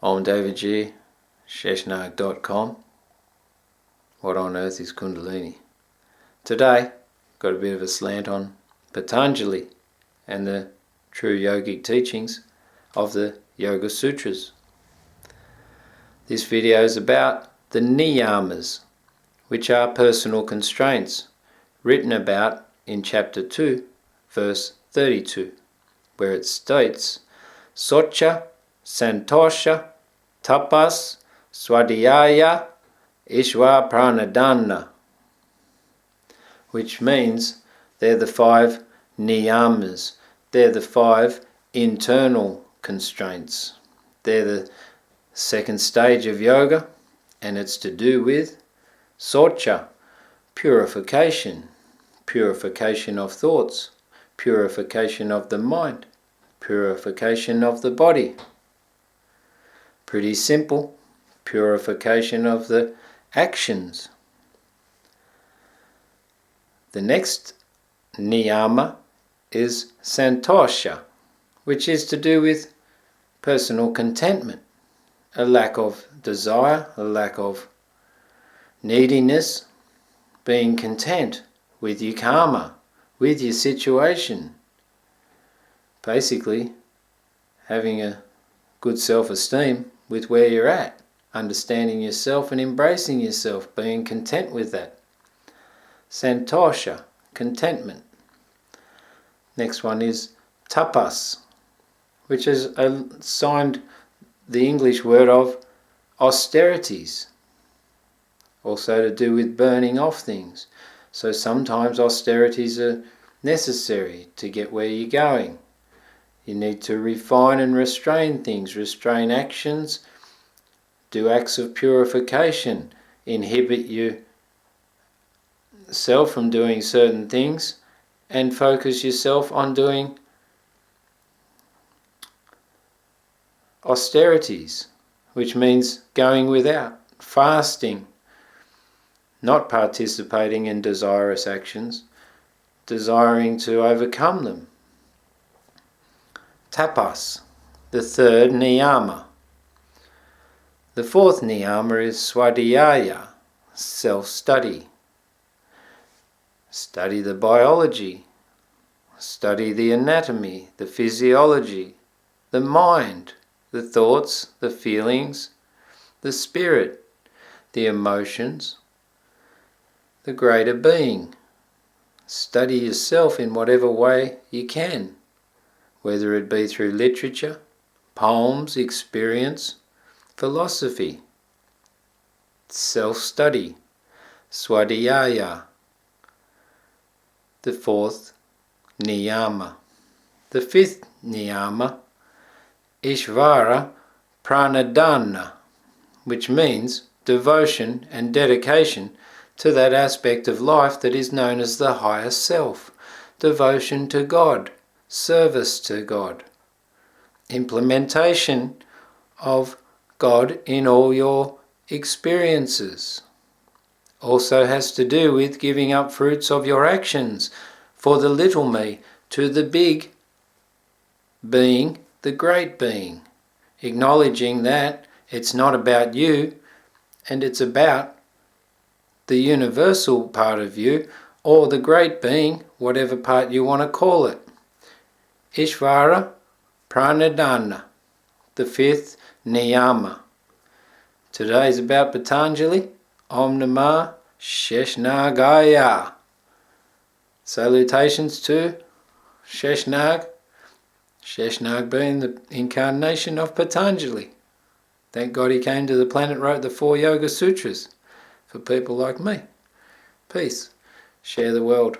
I'm David G. Sheshnag.com. What on earth is Kundalini? Today, got a bit of a slant on Patanjali and the true yogic teachings of the Yoga Sutras. This video is about the Niyamas, which are personal constraints, written about in chapter 2, verse 32, where it states, Socha, Santosha, Tapas, Swadhyaya, Ishwa Pranadana, which means they're the 5 Niyamas. They're the 5 internal constraints. They're the second stage of yoga, and it's to do with Socha, purification, purification of thoughts, purification of the mind, purification of the body. Pretty simple. Purification of the actions. The next niyama is santosha, which is to do with personal contentment, a lack of desire, a lack of neediness, being content with your karma, with your situation. Basically, having a good self-esteem with where you're at, understanding yourself and embracing yourself, being content with that. Santosha, contentment. Next one is tapas, which is assigned the English word of austerities, also to do with burning off things. So sometimes austerities are necessary to get where you're going. You need to refine and restrain things, restrain actions, do acts of purification, inhibit yourself from doing certain things, and focus yourself on doing austerities, which means going without, fasting, not participating in desirous actions, desiring to overcome them. Tapas, the third niyama. The fourth niyama is swadhyaya, self-study. Study the biology, study the anatomy, the physiology, the mind, the thoughts, the feelings, the spirit, the emotions, the greater being. Study yourself in whatever way you can, whether it be through literature, poems, experience, philosophy. Self-study, swadhyaya, the fourth niyama. The fifth niyama, ishvara pranadana, which means devotion and dedication to that aspect of life that is known as the higher self, devotion to God, service to God, implementation of God in all your experiences. Also has to do with giving up fruits of your actions for the little me to the big being, the great being, acknowledging that it's not about you and it's about the universal part of you, or the great being, whatever part you want to call it. Ishvara pranadana, the fifth niyama. Today is about Patanjali. Om Namah Sheshnagaya. Salutations to Sheshnag. Sheshnag being the incarnation of Patanjali. Thank God he came to the planet, wrote the 4 Yoga Sutras for people like me. Peace. Share the world.